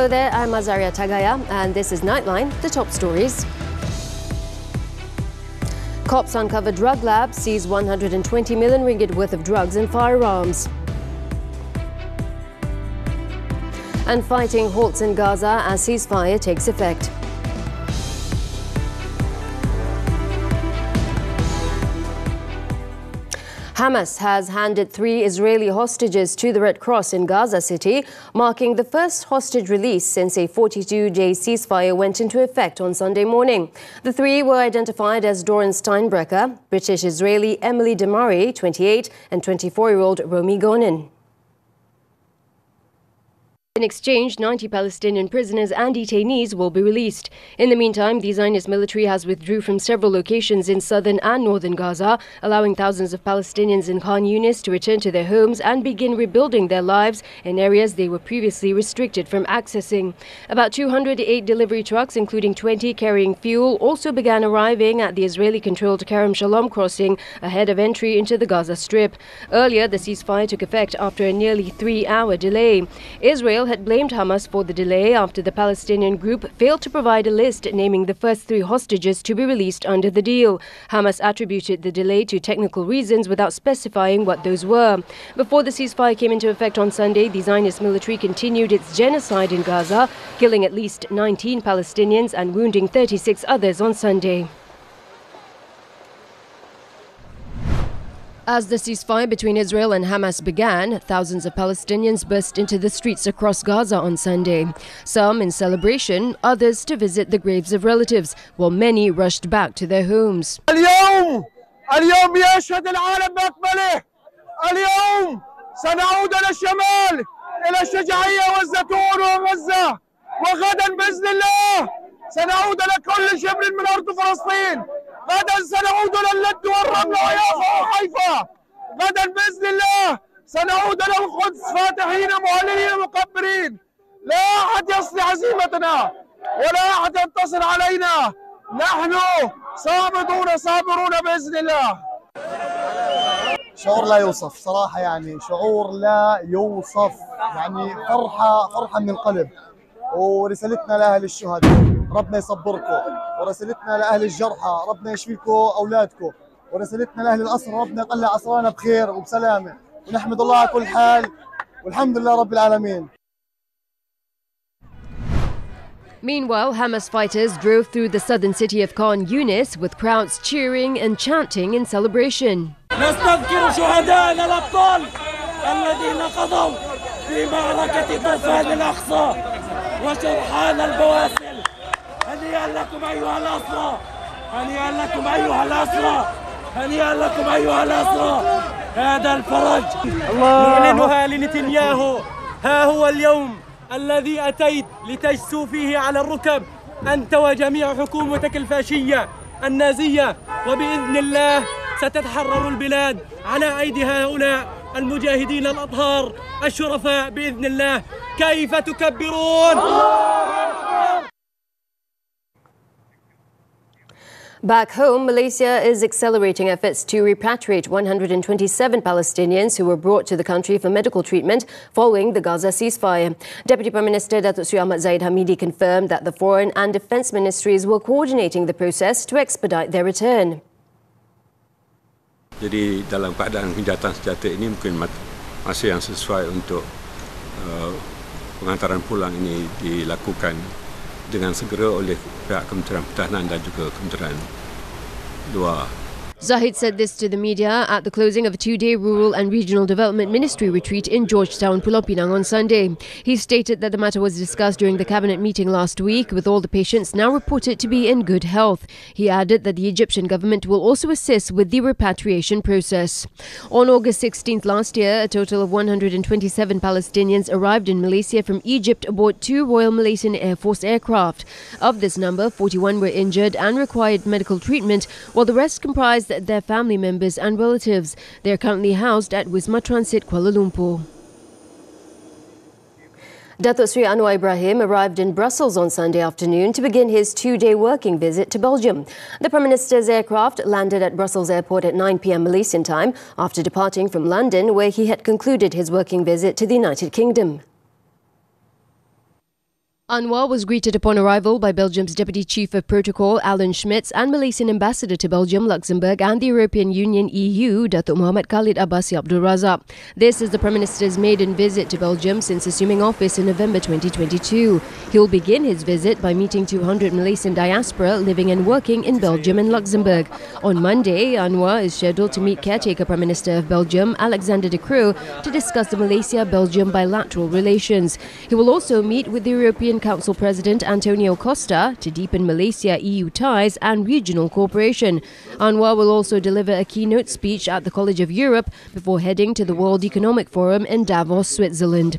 Hello there, I'm Azaria Tagaya and this is Nightline, the top stories. Cops uncover drug lab, seize 120 million ringgit worth of drugs and firearms. And fighting halts in Gaza as ceasefire takes effect. Hamas has handed 3 Israeli hostages to the Red Cross in Gaza City, marking the first hostage release since a 42-day ceasefire went into effect on Sunday morning. The 3 were identified as Doran Steinbrecher, British-Israeli Emily Demari, 28, and 24-year-old Romy Gonin. In exchange, 90 Palestinian prisoners and detainees will be released. In the meantime, the Zionist military has withdrew from several locations in southern and northern Gaza, allowing thousands of Palestinians in Khan Yunis to return to their homes and begin rebuilding their lives in areas they were previously restricted from accessing. About 208 delivery trucks, including 20 carrying fuel, also began arriving at the Israeli-controlled Kerem Shalom crossing ahead of entry into the Gaza Strip. Earlier, the ceasefire took effect after a nearly 3-hour delay. Israel had blamed Hamas for the delay after the Palestinian group failed to provide a list naming the first 3 hostages to be released under the deal. Hamas attributed the delay to technical reasons without specifying what those were. Before the ceasefire came into effect on Sunday, the Zionist military continued its genocide in Gaza, killing at least 19 Palestinians and wounding 36 others on Sunday. As the ceasefire between Israel and Hamas began, thousands of Palestinians burst into the streets across Gaza on Sunday. Some in celebration, others to visit the graves of relatives, while many rushed back to their homes. اليوم يشهد العالم بأكمله. اليوم سنعود إلى الشمال، إلى الشجاعية والزيتون وغزة، وغدا بإذن الله سنعود إلى كل شبر من أرض فلسطين. غدا سنعود إلى اللد والرمل ويافا وحيفا. غدا بإذن الله سنعود إلى القدس فاتحين مهللين مكبرين. لا أحد يصنع هزيمتنا ولا أحد ينتصر علينا. نحن صامدون صابرون بإذن الله. شعور لا يوصف صراحة، يعني شعور لا يوصف، يعني فرحة من القلب. ورسالتنا لأهل الشهداء ربنا يصبركم، ورسالتنا لأهل الجرحى ربنا يشفيكم أولادكم، ورسالتنا لأهل الأسرى ربنا يقلع أسرانا بخير وبسلامة، ونحمد الله على كل حال والحمد لله رب العالمين. Meanwhile, Hamas fighters drove through the southern city of Khan Yunis with crowds cheering and chanting in celebration. نستذكر شهداءنا الأبطال الذين قضوا في معركة طوفان الأقصى وشرحان البواسل. هنيئا لكم أيها الأسرى، هنيئا لكم أيها الأسرى، هنيئا لكم أيها الأسرى. هذا الفرج نعلنها لنتنياهو. ها هو اليوم الذي أتيت لتجسو فيه على الركب أنت وجميع حكومتك الفاشية النازية، وبإذن الله ستتحرر البلاد على أيدي هؤلاء المجاهدين الأطهار الشرفاء بإذن الله. كيف تكبرون؟ Back home, Malaysia is accelerating efforts to repatriate 127 Palestinians who were brought to the country for medical treatment following the Gaza ceasefire. Deputy Prime Minister Datuk Seri Ahmad Zahid Hamidi confirmed that the Foreign and Defence Ministries were coordinating the process to expedite their return. Jadi dalam keadaan gencatan senjata ini mungkin masa yang sesuai untuk pengantaran pulang ini dilakukan dengan segera oleh pihak Kementerian Pertahanan dan juga Kementerian Luar. Zahid said this to the media at the closing of a 2-day Rural and Regional Development Ministry retreat in Georgetown, Pulau Pinang on Sunday. He stated that the matter was discussed during the cabinet meeting last week, with all the patients now reported to be in good health. He added that the Egyptian government will also assist with the repatriation process. On August 16th last year, a total of 127 Palestinians arrived in Malaysia from Egypt aboard 2 Royal Malaysian Air Force aircraft. Of this number, 41 were injured and required medical treatment, while the rest comprised their family members and relatives. They are currently housed at Wisma Transit Kuala Lumpur. Datuk Seri Anwar Ibrahim arrived in Brussels on Sunday afternoon to begin his 2-day working visit to Belgium. The Prime Minister's aircraft landed at Brussels Airport at 9 p.m. Malaysian time after departing from London, where he had concluded his working visit to the United Kingdom. Anwar was greeted upon arrival by Belgium's Deputy Chief of Protocol, Alan Schmitz, and Malaysian Ambassador to Belgium, Luxembourg and the European Union EU, Datuk Muhammad Khalid Abbasi Abdul Razak. This is the Prime Minister's maiden visit to Belgium since assuming office in November 2022. He will begin his visit by meeting 200 Malaysian diaspora living and working in Belgium and Luxembourg. On Monday, Anwar is scheduled to meet caretaker Prime Minister of Belgium, Alexander De Croo, to discuss the Malaysia-Belgium bilateral relations. He will also meet with the European Council President Antonio Costa to deepen Malaysia-EU ties and regional cooperation. Anwar will also deliver a keynote speech at the College of Europe before heading to the World Economic Forum in Davos, Switzerland.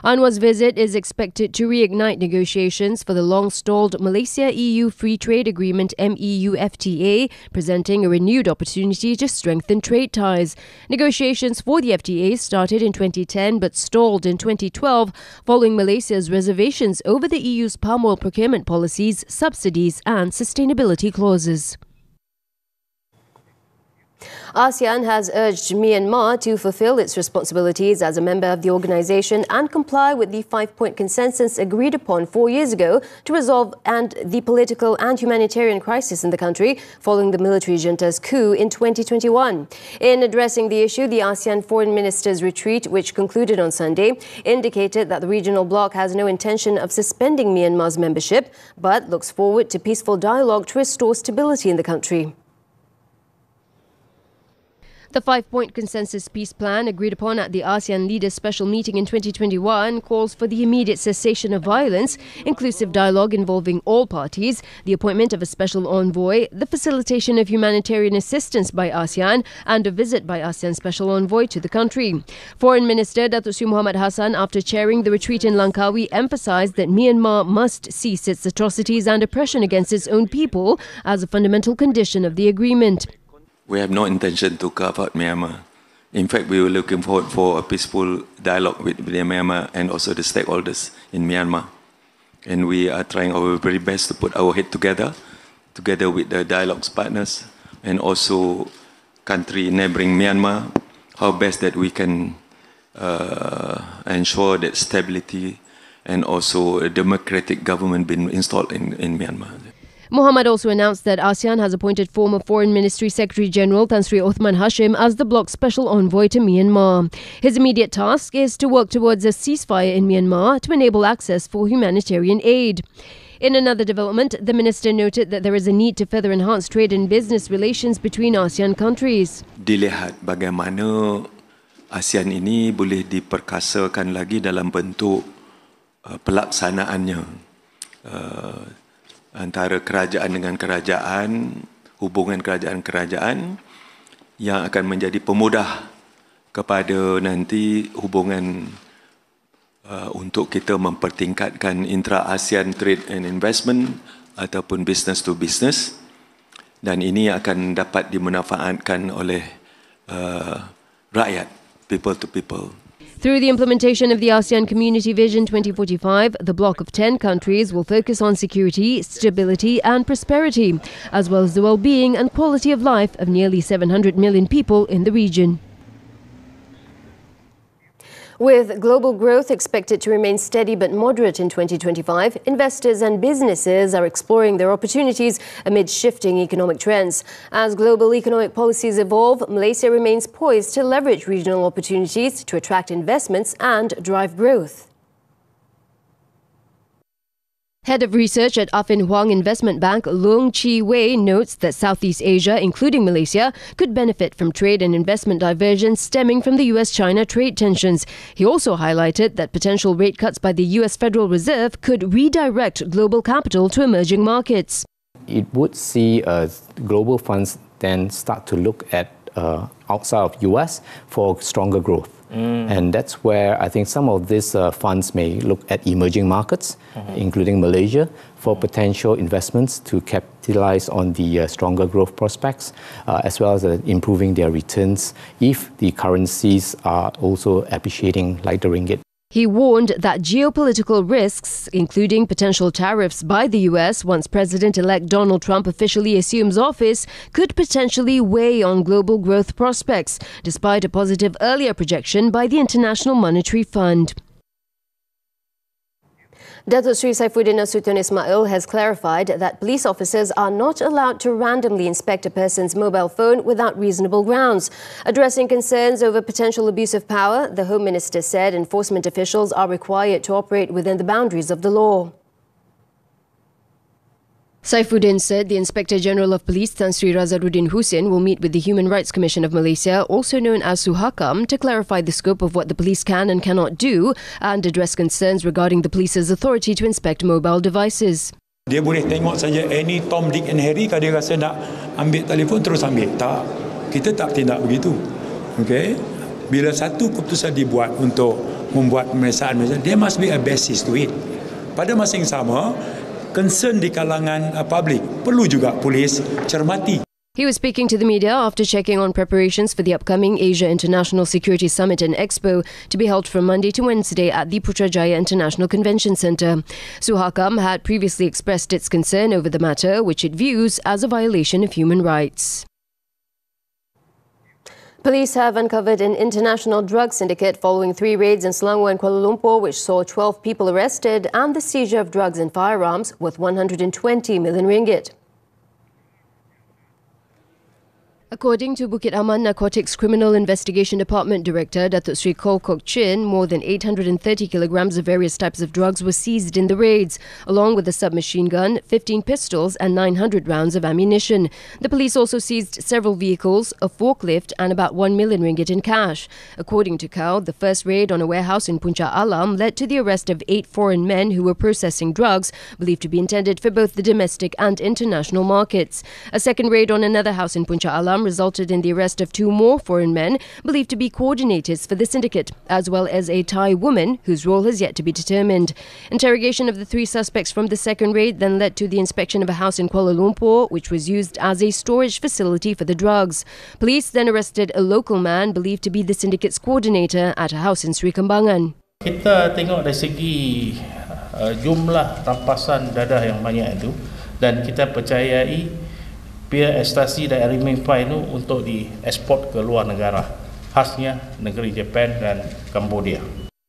Anwar's visit is expected to reignite negotiations for the long-stalled Malaysia-EU Free Trade Agreement MEU-FTA, presenting a renewed opportunity to strengthen trade ties. Negotiations for the FTA started in 2010 but stalled in 2012 following Malaysia's reservations over the EU's palm oil procurement policies, subsidies and sustainability clauses. ASEAN has urged Myanmar to fulfill its responsibilities as a member of the organisation and comply with the 5-point consensus agreed upon 4 years ago to resolve the political and humanitarian crisis in the country following the military junta's coup in 2021. In addressing the issue, the ASEAN Foreign Ministers' retreat, which concluded on Sunday, indicated that the regional bloc has no intention of suspending Myanmar's membership, but looks forward to peaceful dialogue to restore stability in the country. The 5-point consensus peace plan agreed upon at the ASEAN Leaders' Special Meeting in 2021 calls for the immediate cessation of violence, inclusive dialogue involving all parties, the appointment of a special envoy, the facilitation of humanitarian assistance by ASEAN, and a visit by ASEAN Special Envoy to the country. Foreign Minister Datuk Sri Muhammad Hassan, after chairing the retreat in Langkawi, emphasised that Myanmar must cease its atrocities and oppression against its own people as a fundamental condition of the agreement. We have no intention to carve out Myanmar. In fact, we were looking forward for a peaceful dialogue with Myanmar and also the stakeholders in Myanmar. And we are trying our very best to put our head together with the dialogue's partners and also country neighboring Myanmar, how best that we can ensure that stability and also a democratic government being installed in Myanmar. Muhammad also announced that ASEAN has appointed former Foreign Ministry Secretary General Tan Sri Othman Hashim as the bloc's special envoy to Myanmar. His immediate task is to work towards a ceasefire in Myanmar to enable access for humanitarian aid. In another development, the minister noted that there is a need to further enhance trade and business relations between ASEAN countries. Dilihat bagaimana ASEAN ini boleh diperkasakan lagi dalam bentuk pelaksanaannya. Antara kerajaan dengan kerajaan, hubungan kerajaan-kerajaan yang akan menjadi pemudah kepada nanti hubungan untuk kita mempertingkatkan intra-ASEAN trade and investment ataupun business to business, dan ini akan dapat dimanfaatkan oleh rakyat, people to people. Through the implementation of the ASEAN Community Vision 2045, the bloc of 10 countries will focus on security, stability and prosperity, as well as the well-being and quality of life of nearly 700 million people in the region. With global growth expected to remain steady but moderate in 2025, investors and businesses are exploring their opportunities amid shifting economic trends. As global economic policies evolve, Malaysia remains poised to leverage regional opportunities to attract investments and drive growth. Head of Research at Affin Hwang Investment Bank, Loong Chi Wei, notes that Southeast Asia, including Malaysia, could benefit from trade and investment diversions stemming from the US-China trade tensions. He also highlighted that potential rate cuts by the US Federal Reserve could redirect global capital to emerging markets. It would see global funds then start to look at outside of US for stronger growth. And that's where I think some of these funds may look at emerging markets, including Malaysia, for potential investments to capitalize on the stronger growth prospects, as well as improving their returns if the currencies are also appreciating like the ringgit. He warned that geopolitical risks, including potential tariffs by the US once President-elect Donald Trump officially assumes office, could potentially weigh on global growth prospects, despite a positive earlier projection by the International Monetary Fund. Datuk Sri Saifuddin Nasution Ismail has clarified that police officers are not allowed to randomly inspect a person's mobile phone without reasonable grounds. Addressing concerns over potential abuse of power, the Home Minister said enforcement officials are required to operate within the boundaries of the law. Saifuddin said the Inspector General of Police Tan Sri Razaruddin Hussein will meet with the Human Rights Commission of Malaysia, also known as Suhakam, to clarify the scope of what the police can and cannot do and address concerns regarding the police's authority to inspect mobile devices. Dia boleh tengok saja any Tom, Dick and Harry kalau dia rasa nak ambil telefon terus ambil. Tak. Kita tak tindak begitu. Okay? Bila satu keputusan dibuat untuk membuat pemeriksaan, there must be a basis to it. Pada masa yang sama, concern di kalangan public perlu juga polis cermati. He was speaking to the media after checking on preparations for the upcoming Asia International Security Summit and Expo to be held from Monday to Wednesday at the Putrajaya International Convention Centre. Suhakam had previously expressed its concern over the matter, which it views as a violation of human rights. Police have uncovered an international drug syndicate following 3 raids in Selangor and Kuala Lumpur, which saw 12 people arrested and the seizure of drugs and firearms worth 120 million ringgit. According to Bukit Aman Narcotics Criminal Investigation Department Director Datuk Sri Kol Kok Chin, more than 830 kilograms of various types of drugs were seized in the raids, along with a submachine gun, 15 pistols and 900 rounds of ammunition. The police also seized several vehicles, a forklift and about 1 million ringgit in cash. According to KAU, the first raid on a warehouse in Puncak Alam led to the arrest of 8 foreign men who were processing drugs, believed to be intended for both the domestic and international markets. A second raid on another house in Puncak Alam resulted in the arrest of 2 more foreign men believed to be coordinators for the syndicate, as well as a Thai woman whose role has yet to be determined. Interrogation of the 3 suspects from the second raid then led to the inspection of a house in Kuala Lumpur, which was used as a storage facility for the drugs. Police then arrested a local man believed to be the syndicate's coordinator at a house in Sri Kembangan. Kita tengok dari segi jumlah rampasan dadah yang banyak itu, dan kita percayai pihak ekstasi dan RM120 itu untuk diekspor ke luar negara, khasnya negeri Jepun dan Cambodia.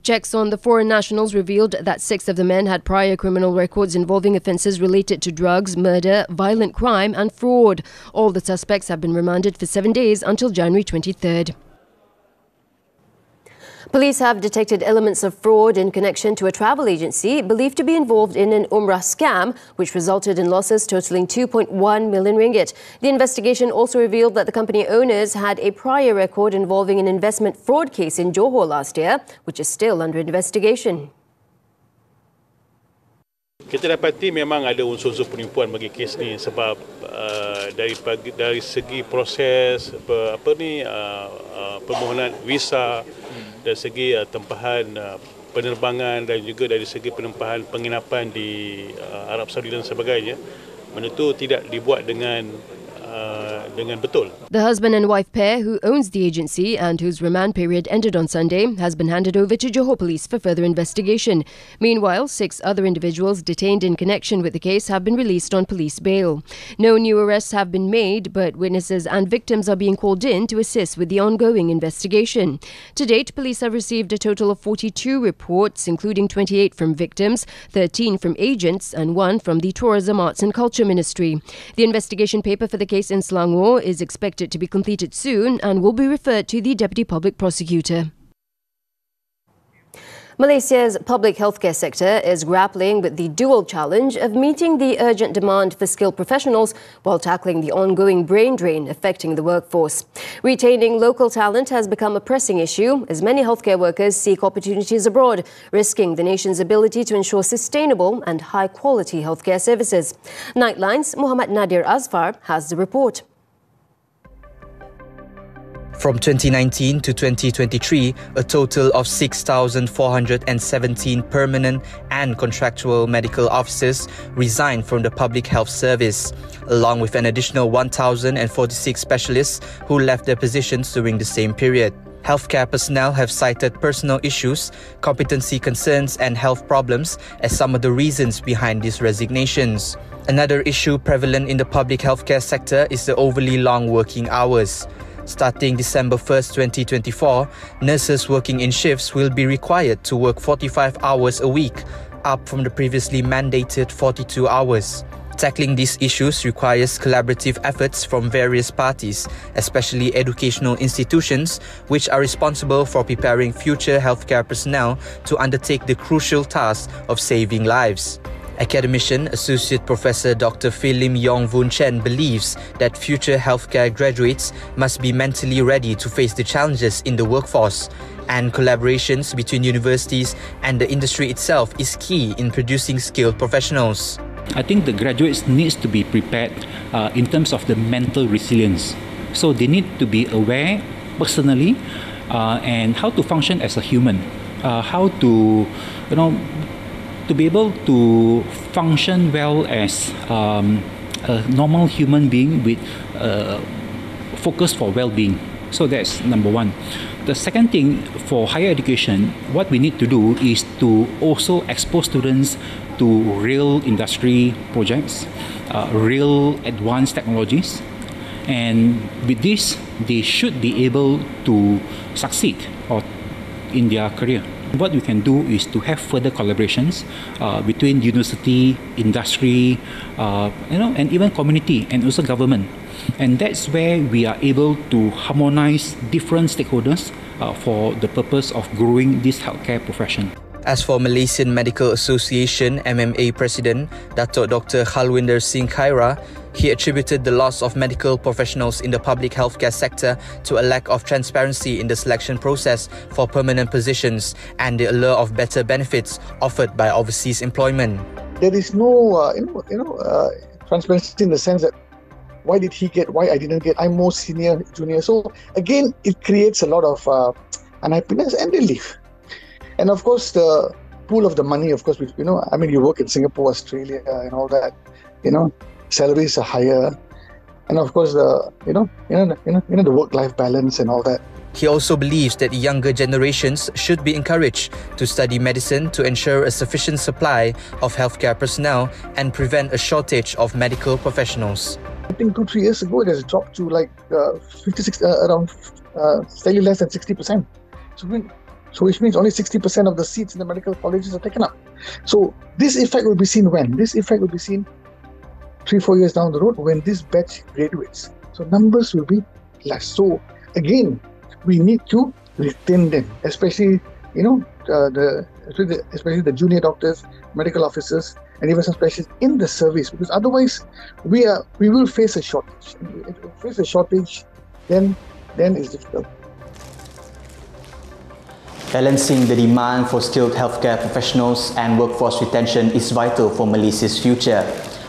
Checks on the foreign nationals revealed that 6 of the men had prior criminal records involving offences related to drugs, murder, violent crime and fraud. All the suspects have been remanded for 7 days until January 23rd. Police have detected elements of fraud in connection to a travel agency believed to be involved in an Umrah scam, which resulted in losses totaling 2.1 million ringgit. The investigation also revealed that the company owners had a prior record involving an investment fraud case in Johor last year, which is still under investigation. Kita dapati memang ada unsur-unsur penipuan bagi kes ni sebab dari segi proses permohonan visa, dari segi tempahan penerbangan dan juga dari segi penempahan penginapan di Arab Saudi dan sebagainya, benda itu tidak dibuat dengan betul. The husband and wife pair who owns the agency and whose remand period ended on Sunday has been handed over to Johor Police for further investigation. Meanwhile, 6 other individuals detained in connection with the case have been released on police bail. No new arrests have been made, but witnesses and victims are being called in to assist with the ongoing investigation. To date, police have received a total of 42 reports, including 28 from victims, 13 from agents and 1 from the Tourism, Arts and Culture Ministry. The investigation paper for the case in Selangor is expected to be completed soon and will be referred to the Deputy Public Prosecutor. Malaysia's public healthcare sector is grappling with the dual challenge of meeting the urgent demand for skilled professionals while tackling the ongoing brain drain affecting the workforce. Retaining local talent has become a pressing issue as many healthcare workers seek opportunities abroad, risking the nation's ability to ensure sustainable and high-quality healthcare services. Nightline's Muhammad Nadir Azfar has the report. From 2019 to 2023, a total of 6,417 permanent and contractual medical officers resigned from the Public Health Service, along with an additional 1,046 specialists who left their positions during the same period. Healthcare personnel have cited personal issues, competency concerns and health problems as some of the reasons behind these resignations. Another issue prevalent in the public healthcare sector is the overly long working hours. Starting December 1st, 2024, nurses working in shifts will be required to work 45 hours a week, up from the previously mandated 42 hours. Tackling these issues requires collaborative efforts from various parties, especially educational institutions, which are responsible for preparing future healthcare personnel to undertake the crucial task of saving lives. Academician Associate Professor Dr. Philim Yong Voon Chen believes that future healthcare graduates must be mentally ready to face the challenges in the workforce, and collaborations between universities and the industry itself is key in producing skilled professionals. I think the graduates needs to be prepared in terms of the mental resilience. So they need to be aware personally and how to function as a human, how to, to be able to function well as a normal human being with focus for well-being. So that's number one. The second thing, for higher education, what we need to do is to also expose students to real industry projects, real advanced technologies, and with this, they should be able to succeed in their career. What we can do is to have further collaborations between university, industry, and even community and also government. And that's where we are able to harmonize different stakeholders for the purpose of growing this healthcare profession. As for Malaysian Medical Association MMA President Datuk Dr. Khalwinder Singh Khaira, he attributed the loss of medical professionals in the public healthcare sector to a lack of transparency in the selection process for permanent positions and the allure of better benefits offered by overseas employment. There is no, transparency in the sense that why did he get, why I didn't get, I'm more senior, junior. So again, it creates a lot of unhappiness and relief. And of course, the pool of the money, of course, you work in Singapore, Australia, and all that, salaries are higher. And of course, the work-life balance and all that. He also believes that younger generations should be encouraged to study medicine to ensure a sufficient supply of healthcare personnel and prevent a shortage of medical professionals. I think 2-3 years ago, it has dropped to like 56, around slightly less than 60%. So which means only 60% of the seats in the medical colleges are taken up. So this effect will be seen when? This effect will be seen 3-4 years down the road when this batch graduates. So numbers will be less. So again, we need to retain them, especially especially the junior doctors, medical officers, and even some specialists in the service, because otherwise we will face a shortage. If we face a shortage, then it's difficult. Balancing the demand for skilled healthcare professionals and workforce retention is vital for Malaysia's future.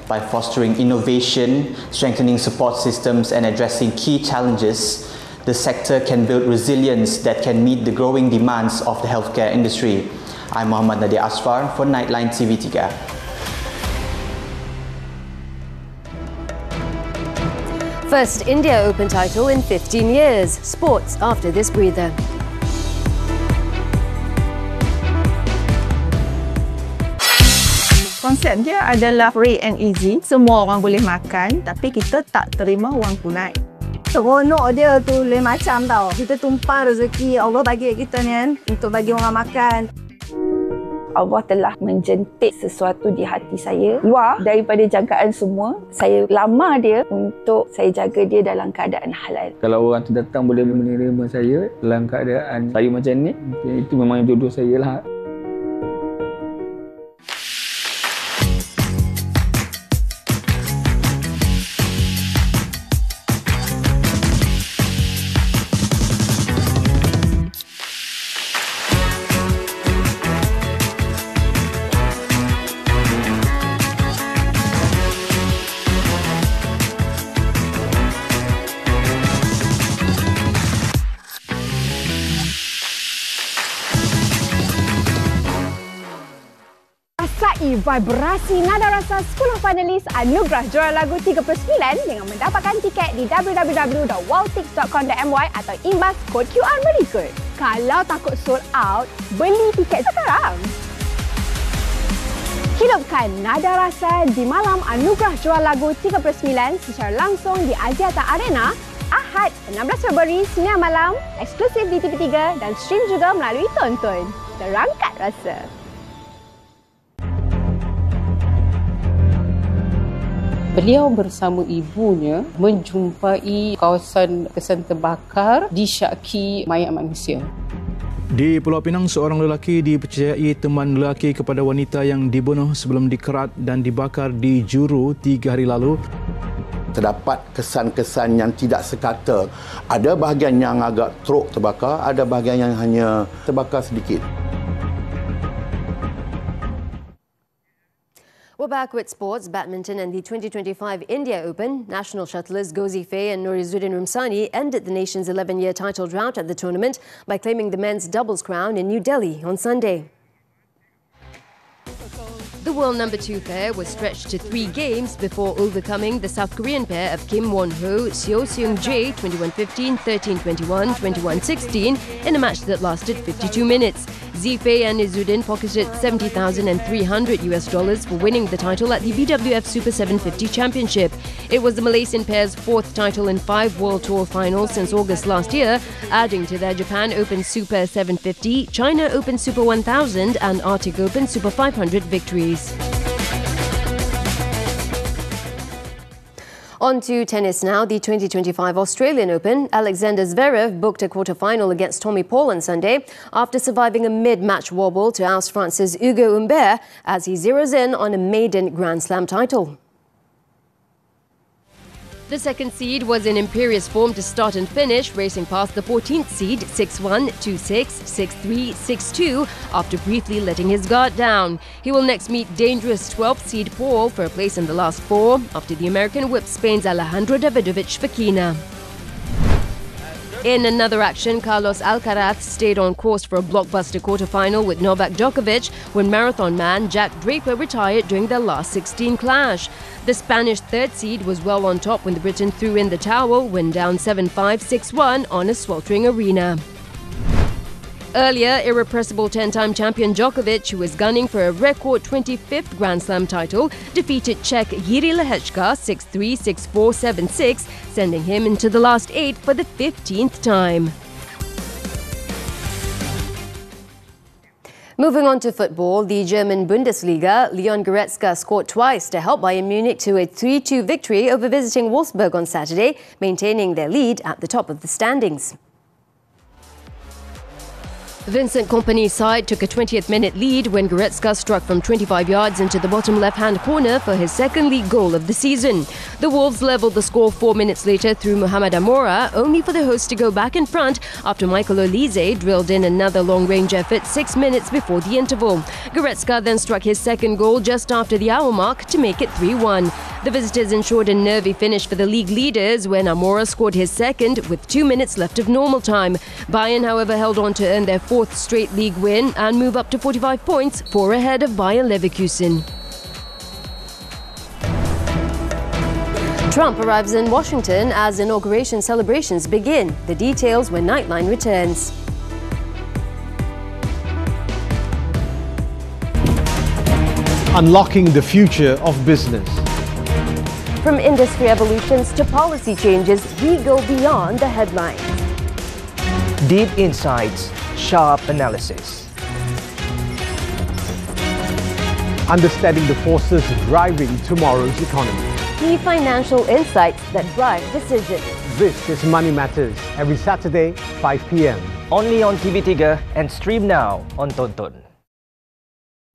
By fostering innovation, strengthening support systems and addressing key challenges, the sector can build resilience that can meet the growing demands of the healthcare industry. I'm Muhammad Nadir Asfar for Nightline TV3. First India Open title in 15 years. Sports after this breather. Konsep dia adalah free and easy. Semua orang boleh makan, tapi kita tak terima wang tunai. Seronok dia tu lain macam tau. Kita tumpah rezeki Allah bagi kita ni kan untuk bagi orang makan. Allah telah menjentik sesuatu di hati saya luar daripada jagaan semua. Saya lamar dia untuk saya jaga dia dalam keadaan halal. Kalau orang tu datang boleh menerima saya dalam keadaan saya macam ni, itu memang jodoh saya lah. Vibrasi nada rasa 10 finalis anugerah juara lagu 39 dengan mendapatkan tiket di www.wowtix.com.my atau imbas kod QR berikut. Kalau takut sold out, beli tiket sekarang. Hidupkan nada rasa di malam anugerah juara lagu 39 secara langsung di Azaria Arena Ahad 16 Februari 9 malam, eksklusif di TV3 dan stream juga melalui Tonton. Terangkat rasa. Beliau bersama ibunya menjumpai kawasan kesan terbakar disyaki mayat manusia. Di Pulau Pinang, seorang lelaki dipercayai teman lelaki kepada wanita yang dibunuh sebelum dikerat dan dibakar di Juru 3 hari lalu. Terdapat kesan-kesan yang tidak sekata. Ada bahagian yang agak teruk terbakar, ada bahagian yang hanya terbakar sedikit. We're back with sports, badminton and the 2025 India Open. National shuttlers Gozi Fay and Nurizuddin Rumsani ended the nation's 11-year title drought at the tournament by claiming the men's doubles crown in New Delhi on Sunday. The world number 2 pair was stretched to 3 games before overcoming the South Korean pair of Kim Won-ho, Seo Seung-jae 21-15, 13-21, 21-16 in a match that lasted 52 minutes. Zifei and Nurizuddin pocketed $70,300 for winning the title at the BWF Super 750 Championship. It was the Malaysian pair's 4th title in 5 World Tour finals since August last year, adding to their Japan Open Super 750, China Open Super 1000 and Arctic Open Super 500 victories. On to tennis now. The 2025 Australian Open. Alexander Zverev booked a quarter-final against Tommy Paul on Sunday after surviving a mid-match wobble to oust France's Hugo Humbert as he zeroes in on a maiden Grand Slam title. The second seed was in imperious form to start and finish, racing past the 14th seed 6-1, 2-6, 6-3, 6-2 after briefly letting his guard down. He will next meet dangerous 12th seed Paul for a place in the last 4 after the American whipped Spain's Alejandro Davidovich Fekina. In another action, Carlos Alcaraz stayed on course for a blockbuster quarter-final with Novak Djokovic when marathon man Jack Draper retired during their last 16 clash. The Spanish third seed was well on top when the Briton threw in the towel when down 7-5, 6-1 on a sweltering arena. Earlier, irrepressible 10-time champion Djokovic, who was gunning for a record 25th Grand Slam title, defeated Czech Jiří Lehečka 6-3, 6-4, 7-6, sending him into the last 8 for the 15th time. Moving on to football, the German Bundesliga, Leon Goretzka scored twice to help Bayern Munich to a 3-2 victory over visiting Wolfsburg on Saturday, maintaining their lead at the top of the standings. Vincent Kompany's side took a 20th minute lead when Goretzka struck from 25 yards into the bottom left-hand corner for his second league goal of the season. The Wolves levelled the score 4 minutes later through Mohamed Amora, only for the hosts to go back in front after Michael Olise drilled in another long-range effort 6 minutes before the interval. Goretzka then struck his second goal just after the hour mark to make it 3-1. The visitors ensured a nervy finish for the league leaders when Amora scored his second with 2 minutes left of normal time. Bayern, however, held on to earn their 4th straight league win and move up to 45 points, 4 ahead of Bayer Leverkusen. Trump arrives in Washington as inauguration celebrations begin. The details when Nightline returns. Unlocking the future of business. From industry evolutions to policy changes, we go beyond the headlines. Deep insights, sharp analysis. Understanding the forces driving tomorrow's economy. Key financial insights that drive decisions. This is Money Matters, every Saturday, 5 p.m. Only on TV3 and stream now on Tonton.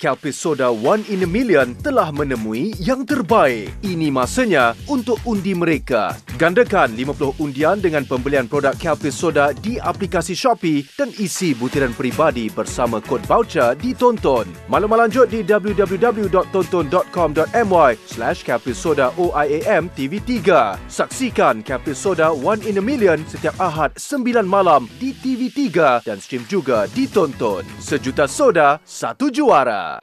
Kelpis Soda 1 in a Million telah menemui yang terbaik. Ini masanya untuk undi mereka. Gandakan 50 undian dengan pembelian produk Kelpis Soda di aplikasi Shopee dan isi butiran peribadi bersama kod voucher di Tonton. Maklumat lanjut di www.tonton.com.my/Kelpis Soda OIAM TV3. Saksikan Kelpis Soda 1 in a Million setiap Ahad 9 malam di TV3 dan stream juga di Tonton. Sejuta soda, satu juara.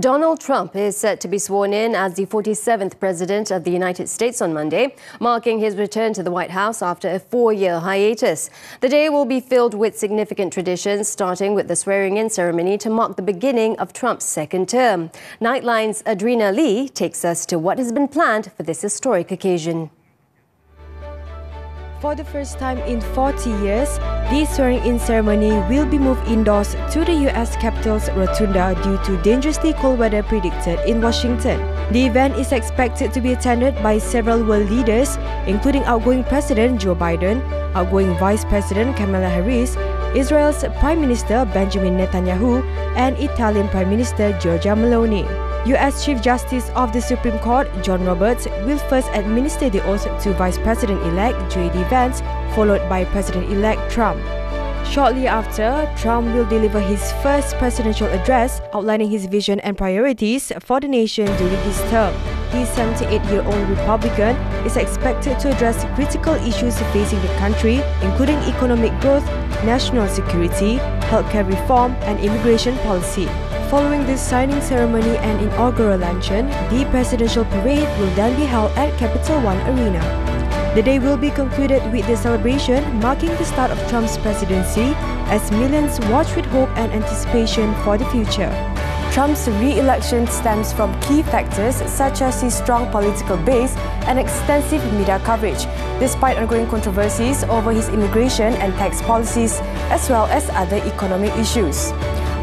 Donald Trump is set to be sworn in as the 47th President of the United States on Monday, marking his return to the White House after a 4-year hiatus. The day will be filled with significant traditions, starting with the swearing-in ceremony to mark the beginning of Trump's second term. Nightline's Adrina Lee takes us to what has been planned for this historic occasion. For the first time in 40 years, the swearing-in ceremony will be moved indoors to the U.S. Capitol's Rotunda due to dangerously cold weather predicted in Washington. The event is expected to be attended by several world leaders, including outgoing President Joe Biden, outgoing Vice President Kamala Harris, Israel's Prime Minister Benjamin Netanyahu, and Italian Prime Minister Giorgia Meloni. U.S. Chief Justice of the Supreme Court, John Roberts, will first administer the oath to Vice President-elect J.D. Vance, followed by President-elect Trump. Shortly after, Trump will deliver his first presidential address outlining his vision and priorities for the nation during his term. The 78-year-old Republican is expected to address critical issues facing the country, including economic growth, national security, healthcare reform, and immigration policy. Following this signing ceremony and inaugural luncheon, the presidential parade will then be held at Capital One Arena. The day will be concluded with the celebration marking the start of Trump's presidency as millions watch with hope and anticipation for the future. Trump's re-election stems from key factors such as his strong political base and extensive media coverage, despite ongoing controversies over his immigration and tax policies, as well as other economic issues.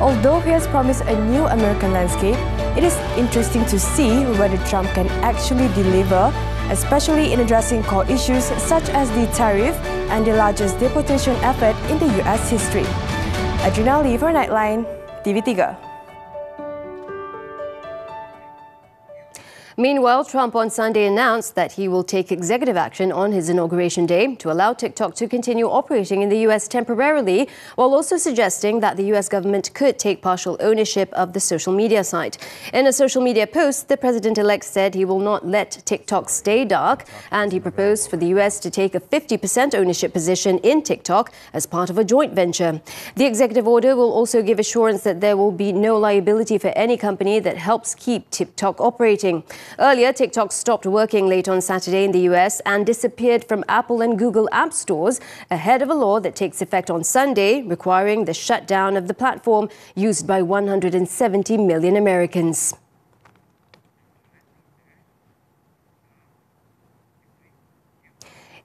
Although he has promised a new American landscape, it is interesting to see whether Trump can actually deliver, especially in addressing core issues such as the tariff and the largest deportation effort in the US history. Adrina Lee for Nightline, TV3. Meanwhile, Trump on Sunday announced that he will take executive action on his inauguration day to allow TikTok to continue operating in the US temporarily, while also suggesting that the US government could take partial ownership of the social media site. In a social media post, the president-elect said he will not let TikTok stay dark, and he proposed for the US to take a 50% ownership position in TikTok as part of a joint venture. The executive order will also give assurance that there will be no liability for any company that helps keep TikTok operating. Earlier, TikTok stopped working late on Saturday in the US and disappeared from Apple and Google app stores ahead of a law that takes effect on Sunday, requiring the shutdown of the platform used by 170 million Americans.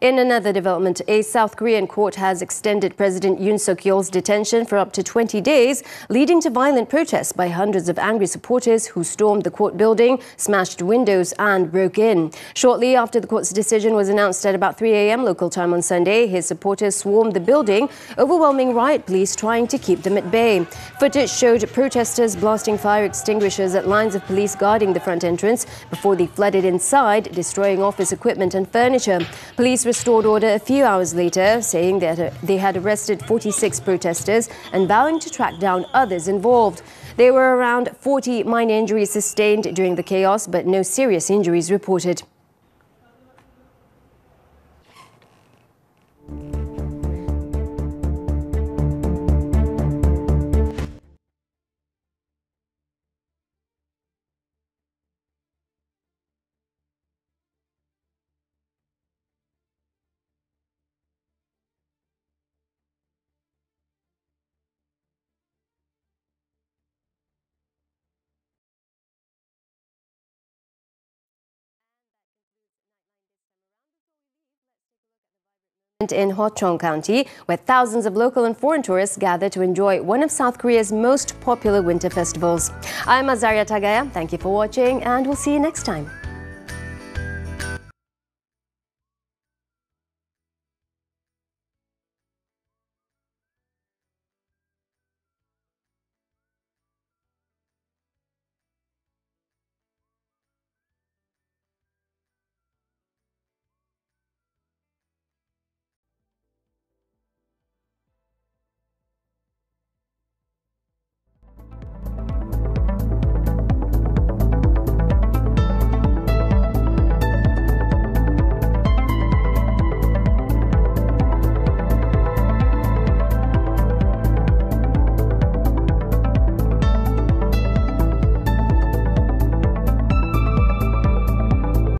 In another development, a South Korean court has extended President Yoon Suk-yeol's detention for up to 20 days, leading to violent protests by hundreds of angry supporters who stormed the court building, smashed windows and broke in. Shortly after the court's decision was announced at about 3 a.m. local time on Sunday, his supporters swarmed the building, overwhelming riot police trying to keep them at bay. Footage showed protesters blasting fire extinguishers at lines of police guarding the front entrance before they flooded inside, destroying office equipment and furniture. Police restored order a few hours later, saying that they had arrested 46 protesters and vowing to track down others involved. There were around 40 minor injuries sustained during the chaos, but no serious injuries reported. In Ho-Chong County, where thousands of local and foreign tourists gather to enjoy one of South Korea's most popular winter festivals. I'm Azaria Tagaya. Thank you for watching, and we'll see you next time.